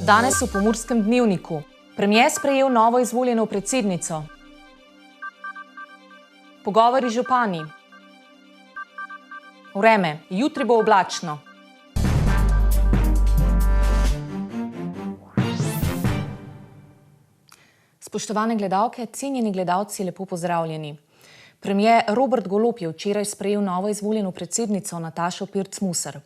Danes v Pomurskem dnevniku. Premier sprejel novo izvoljeno predsednico. Pogovori z župani. Vreme, jutri bo oblačno. Spoštovane gledalke, cenjeni gledalci, lepo pozdravljeni. Premier Robert Golob je včeraj sprejel novo izvoljeno predsednico Natašo Pirc Musar.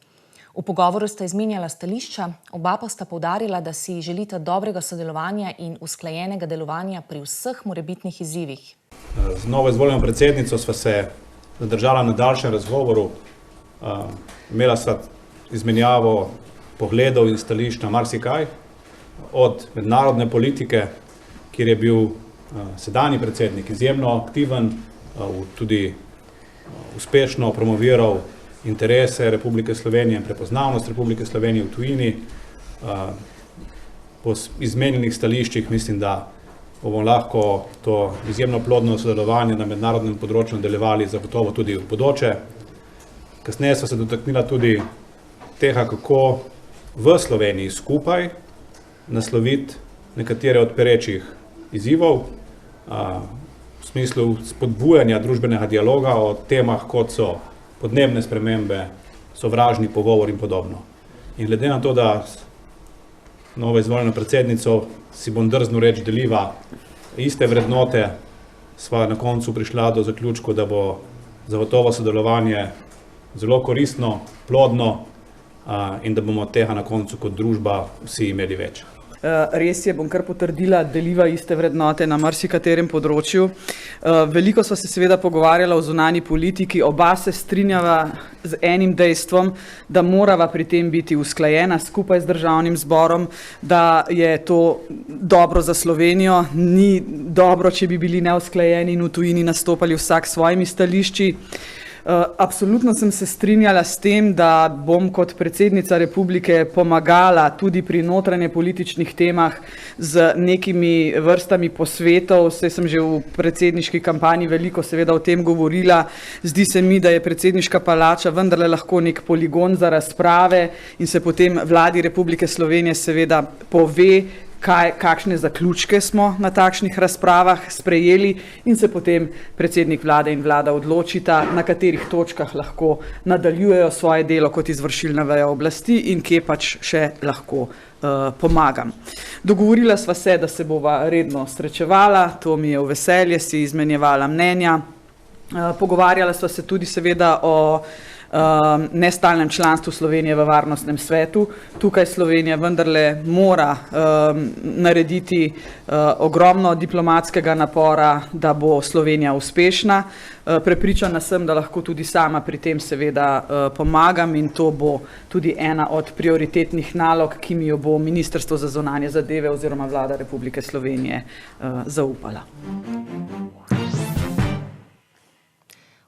V pogovoru sta izmenjala stališča, oba pa sta poudarila, da si želita dobrega sodelovanja in usklajenega delovanja pri vseh morebitnih izzivih. Z novo izvoljeno predsednico sva se zadržala na daljšem razgovoru. Imela sva izmenjavo pogledov in stališč na marsikaj, od mednarodne politike, kjer je bil sedanji predsednik izjemno aktiven, tudi uspešno promoviral interese Republike Slovenije in prepoznavnost Republike Slovenije v tujini. Po izmenjenih stališčih mislim, da bomo lahko to izjemno plodno sodelovanje na mednarodnem področju nadaljevali zagotovo tudi v bodoče. Kasneje sva se dotaknila tudi tega, kako v Sloveniji skupaj nasloviti nekatere od perečih izzivov, v smislu spodbujanja družbenega dialoga o temah, kot so podnebne spremembe, sovražni pogovor in podobno. In glede na to, da novo izvoljeno predsednico si bom drznil reči deliva iste vrednote, sva na koncu prišla do zaključku, da bo zagotovo sodelovanje zelo koristno, plodno in da bomo od tega na koncu kot družba vsi imeli več. Res je, bom kar potrdila, deliva iste vrednote na marsikaterem področju. Veliko sva se seveda pogovarjala o zunanji politiki, oba se strinjava z enim dejstvom, da morava pri tem biti usklajena skupaj z državnim zborom, da je to dobro za Slovenijo, ni dobro, če bi bili neusklajeni in v tujini nastopali vsak s svojimi stališči. Absolutno sem se strinjala s tem, da bom kot predsednica republike pomagala tudi pri notranje političnih temah z nekimi vrstami posvetov. Saj sem že v predsedniški kampanji veliko seveda o tem govorila. Zdi se mi, da je predsedniška palača vendarle lahko nek poligon za razprave in se potem vladi Republike Slovenije seveda pove, kakšne zaključke smo na takšnih razpravah sprejeli in se potem predsednik vlade in vlada odločita, na katerih točkah lahko nadaljujejo svoje delo kot izvršilna veja oblasti in kje pač še lahko pomagam. Dogovorila sva se, da se bova redno srečevala, to mi je v veselje, si izmenjevala mnenja. Pogovarjala sva se tudi seveda o nestalnem članstvu Slovenije v Varnostnem svetu. Tukaj Slovenija vendarle mora narediti ogromno diplomatskega napora, da bo Slovenija uspešna. Prepričana sem, da lahko tudi sama pri tem seveda pomagam in to bo tudi ena od prioritetnih nalog, ki mi jo bo Ministrstvo za zunanje zadeve oziroma Vlada Republike Slovenije zaupala.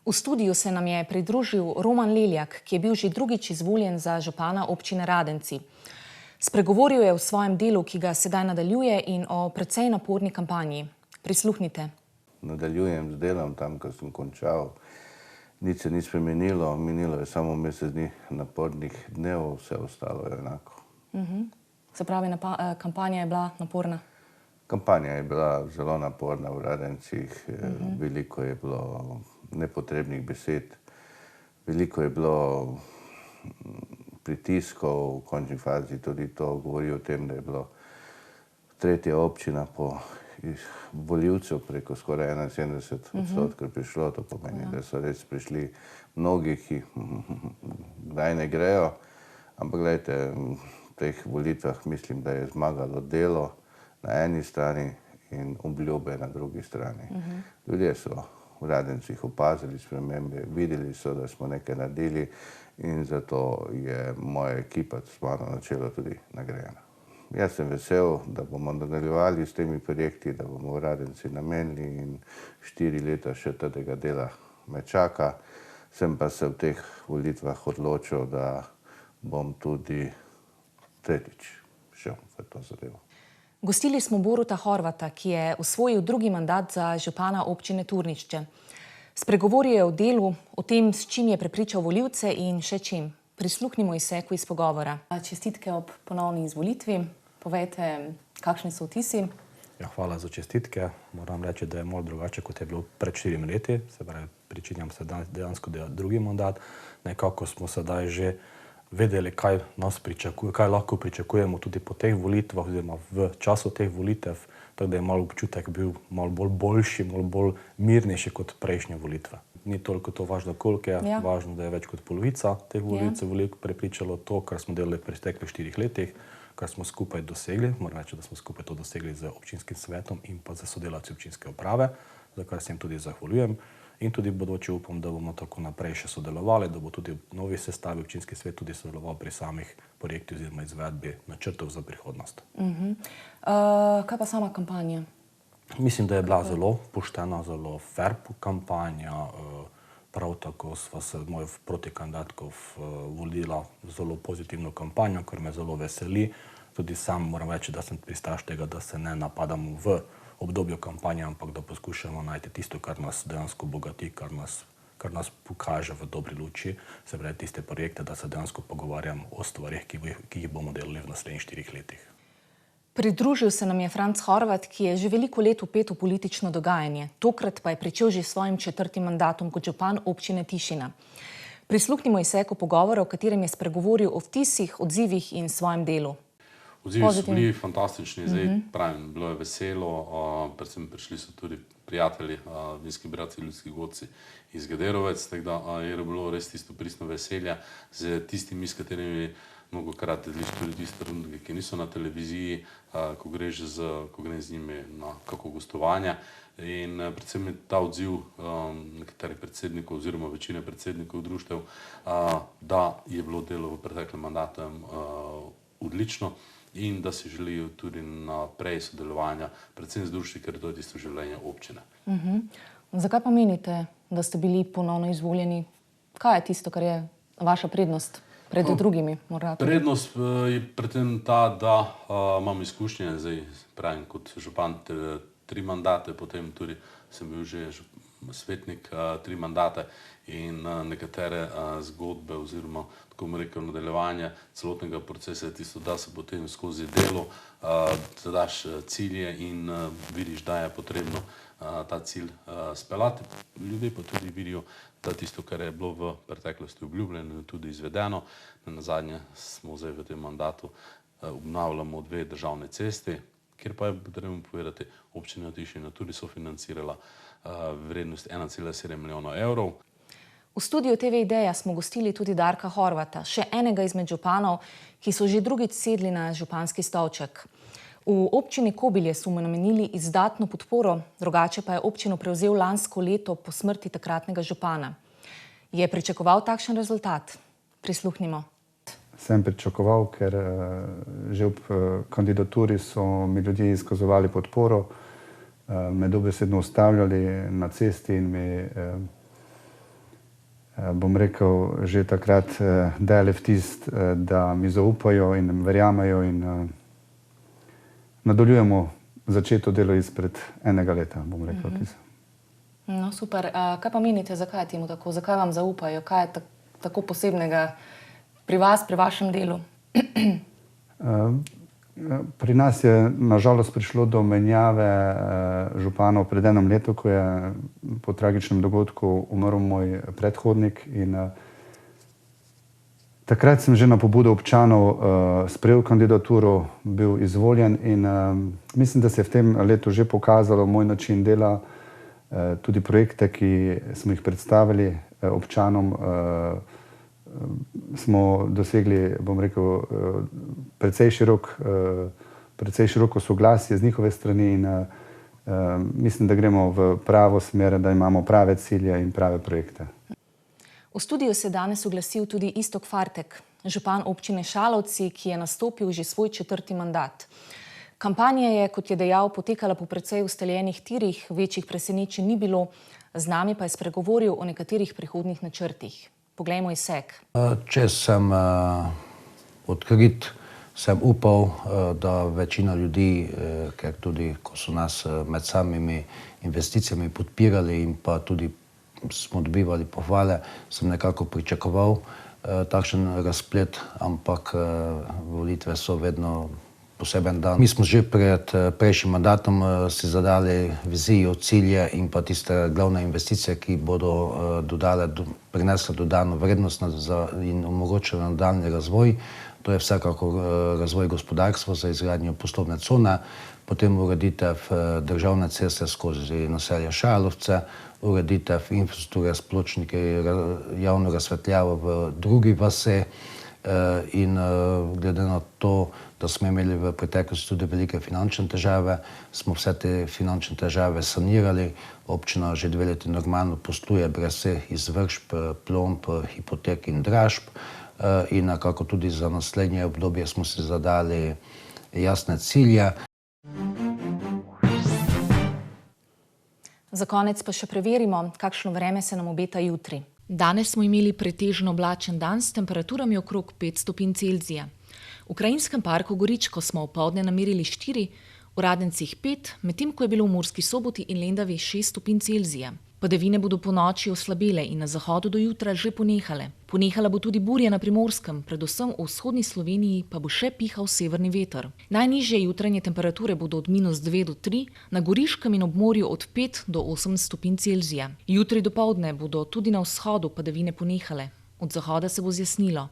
V studiu se nam je pridružil Roman Leljak, ki je bil že drugič izvoljen za župana občine Radenci. Spregovoril je o svojem delu, ki ga sedaj nadaljuje, in o precej naporni kampanji. Prisluhnite. Nadaljujem z delom tam, ko sem končal. Nič se ni spremenilo, minilo je samo mesec dni napornih dnev, vse ostalo je enako. Se pravi, kampanja je bila naporna? Kampanja je bila zelo naporna v Radencih, veliko je bilo nepotrebnih besed, veliko je bilo pritiskov, v končni fazi tudi to govori o tem, da je bilo tretja občina po volivcev preko skoraj 71% prišlo, to pomeni, da so res prišli mnogi, ki kdaj ne grejo, ampak gledajte, v teh volitvah mislim, da je zmagalo delo na eni strani in obljube na drugi strani. Ljudje so v Radencih opazili spremembe, videli so, da smo nekaj naredili in zato je moja ekipa s mano na čelu tudi nagrajena. Jaz sem vesel, da bomo nadaljevali s temi projekti, da bomo v Radenci namenili in 4 leta še tega dela me čaka. Sem pa se v teh volitvah odločil, da bom tudi tretjič šel v to zadevo. Gostili smo Boruta Horvata, ki je osvojil drugi mandat za župana občine Turnišče. Spregovoril je o delu, o tem, s čim je prepričal volivce in še čim. Prisluhnimo izseku iz pogovora. Čestitke ob ponovni izvolitvi. Povejte, kakšni so vtisi? Ja, hvala za čestitke. Moram reči, da je malo drugače, kot je bilo pred 4 leti. Se pravi, pričenjam se dejansko drugi mandat. Nekako smo sedaj že vedeli, kaj nas pričakuje, kaj lahko pričakujemo tudi po teh volitvah oziroma v času teh volitev. Tako da je malo občutek bil malo bolj boljši, malo bolj mirnejši kot prejšnje volitve. Ni toliko to važno, koliko je, važno, da je več kot polovica teh volivcev prepričalo to, kar smo delali v preteklih 4 letih, kar smo skupaj dosegli. Moram reči, da smo skupaj to dosegli z občinskim svetom in pa z sodelavci občinske uprave, za kar se jim tudi zahvaljujem. In tudi v bodoče upam, da bomo tako naprej še sodelovali, da bo tudi v novi sestavi občinski svet tudi sodeloval pri samih projektih oziroma izvedbi načrtov za prihodnost. Kaj pa sama kampanja? Mislim, da je bila zelo poštena, zelo fair kampanja. Prav tako sva se moja protikandidatka vodila zelo pozitivno kampanjo, kar me zelo veseli. Tudi sam moram reči, da sem pristaš tega, da se ne napadamo v obdobju kampanje, ampak da poskušamo najti tisto, kar nas dejansko bogati, kar nas pokaže v dobri luči, se pravi tiste projekte, da se dejansko pogovarjamo o stvarih, ki jih bomo delali v naslednjih 4 letih. Pridružil se nam je Franc Horvat, ki je že veliko let vpet v politično dogajanje. Tokrat pa je pričel že s svojim 4. mandatom kot župan občine Tišina. Prisluhnimo izseku pogovora, v katerem je spregovoril o vtisih, odzivih in svojem delu. Odzivi so bili fantastični, zdaj pravim, bilo je veselo, predvsem prišli so tudi prijatelji, vinski bratci, ljudski godci iz Gederovec, tako da je bilo res tisto pristno veselje z tistimi, s katerimi mnogokrat deliš tudi tiste trenutke, ki niso na televiziji, ko grem z njimi na kako gostovanja. In predvsem je ta odziv nekaterih predsednikov oziroma večine predsednikov društev, da je bilo delo v preteklem mandatu odlično in da si želijo tudi naprej sodelovanja, predvsem z društvi, ker to je tisto življenje občine. Zakaj pa menite, da ste bili ponovno izvoljeni? Kaj je tisto, kar je vaša prednost pred drugimi? Prednost je predvsem ta, da imam izkušnje, zdaj pravim kot župan 3 mandate, potem tudi sem bil že svetnik 3 mandate in nekatere zgodbe oziroma tako bom rekel nadaljevanje celotnega procesa je tisto, da se potem skozi delo zadaš cilje in vidiš, da je potrebno ta cilj speljati. Ljudje pa tudi vidijo, da tisto, kar je bilo v preteklosti obljubljeno in tudi izvedeno. Nazadnje smo zdaj v tem mandatu obnavljamo 2 državne ceste, kjer pa je potrebno povedati, občina Tišina tudi sofinancirala vrednost 1,7 milijona evrov. V studiu TV Ideja smo gostili tudi Darka Horvata, še enega izmed županov, ki so že drugič sedli na županski stolček. V občini Kobilje so mu namenili izdatno podporo, drugače pa je občino prevzel lansko leto po smrti takratnega župana. Je pričakoval takšen rezultat? Prisluhnimo. Sem pričakoval, ker že ob kandidaturi so mi ljudje izkazovali podporo, me dobesedno ustavljali na cesti in mi, bom rekel, že takrat dali vtis, da mi zaupajo in verjamejo in nadaljujemo začeto delo izpred enega leta, bom rekel. No, super. Kaj pa menite, zakaj je temu tako? Zakaj vam zaupajo? Kaj je tako posebnega pri vas, pri vašem delu? Pri nas je nažalost prišlo do menjave županov pred enem letu, ko je po tragičnem dogodku umrl moj predhodnik in takrat sem že na pobudo občanov sprejel kandidaturo, bil izvoljen in mislim, da se je v tem letu že pokazalo moj način dela, tudi projekte, ki smo jih predstavili občanom, smo dosegli, bom rekel, precej široko soglasje z njihove strani in mislim, da gremo v pravo smer, da imamo prave cilje in prave projekte. V studiu se je danes oglasil tudi Iztok Fartek, župan občine Šalovci, ki je nastopil že svoj 4. mandat. Kampanja je, kot je dejal, potekala po precej ustaljenih tirih, večjih presenečenj ni bilo, z nami pa je spregovoril o nekaterih prihodnjih načrtih. Poglejmo izsek. Če sem odkrit, sem upal, da večina ljudi, ker tudi ko so nas med samimi investicijami podpirali in pa tudi smo dobivali pohvale, sem nekako pričakoval takšen razplet, ampak volitve so vedno poseben dan. Mi smo že pred prejšnjim mandatom si zadali vizijo, cilje in pa tiste glavne investicije, ki bodo prinesle dodano vrednost in omogočile nadaljnji razvoj. To je vsekakor razvoj gospodarstva za izgradnjo poslovne cone, potem ureditev državne ceste skozi naselje Šalovce, ureditev infrastrukture s pločniki, javno razsvetljavo v drugi vasi in glede na to, da smo imeli v preteklosti tudi velike finančne težave, smo vse te finančne težave sanirali. Občina že 2 leti normalno posluje brez vseh izvršb, plomb, hipotek in dražb in nekako tudi za naslednje obdobje smo si zadali jasne cilje. Za konec pa še preverimo, kakšno vreme se nam obeta jutri. Danes smo imeli pretežno oblačen dan s temperaturami okrog 5 stopinj Celzija. V Krajinskem parku Goričko smo opoldne namerili 4, v Radencih 5, medtem ko je bilo v Murski Soboti in Lendavi 6 stopinj Celzija. Padavine bodo ponoči oslabele in na zahodu do jutra že ponehale. Ponehala bo tudi burja na Primorskem, predvsem v vzhodni Sloveniji pa bo še pihal severni veter. Najnižje jutranje temperature bodo od -2 do 3, na Goriškem in ob morju od 5 do 8 stopinj Celzija. Jutri dopoldne bodo tudi na vzhodu padavine ponehale. Od zahoda se bo zjasnilo.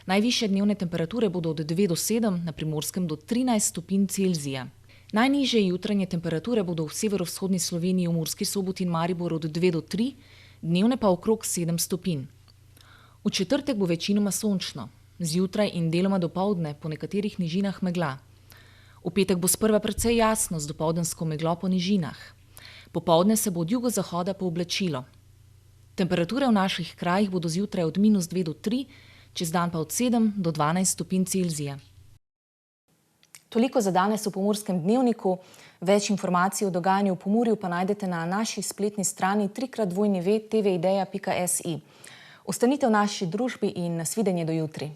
Najvišje dnevne temperature bodo od 2 do 7, na Primorskem do 13 stopinj Celzija. Najnižje jutranje temperature bodo v severovzhodni Sloveniji, v Murski Soboti in Mariboru od 2 do 3, dnevne pa okrog 7 stopinj. V četrtek bo večinoma sončno, zjutraj in deloma dopoldne po nekaterih nižinah megla. V petek bo sprva precej jasno z dopoldansko meglo po nižinah. Popoldne se bo od jugozahoda pooblačilo. Temperature v naših krajih bodo zjutraj od -2 do 3, čez dan pa od 7 do 12 stopinj Celzija. Toliko za danes v Pomurskem dnevniku. Več informacij o dogajanju v Pomurju pa najdete na naši spletni strani www.tvideja.si. Ostanite v naši družbi in nasvidenje do jutri.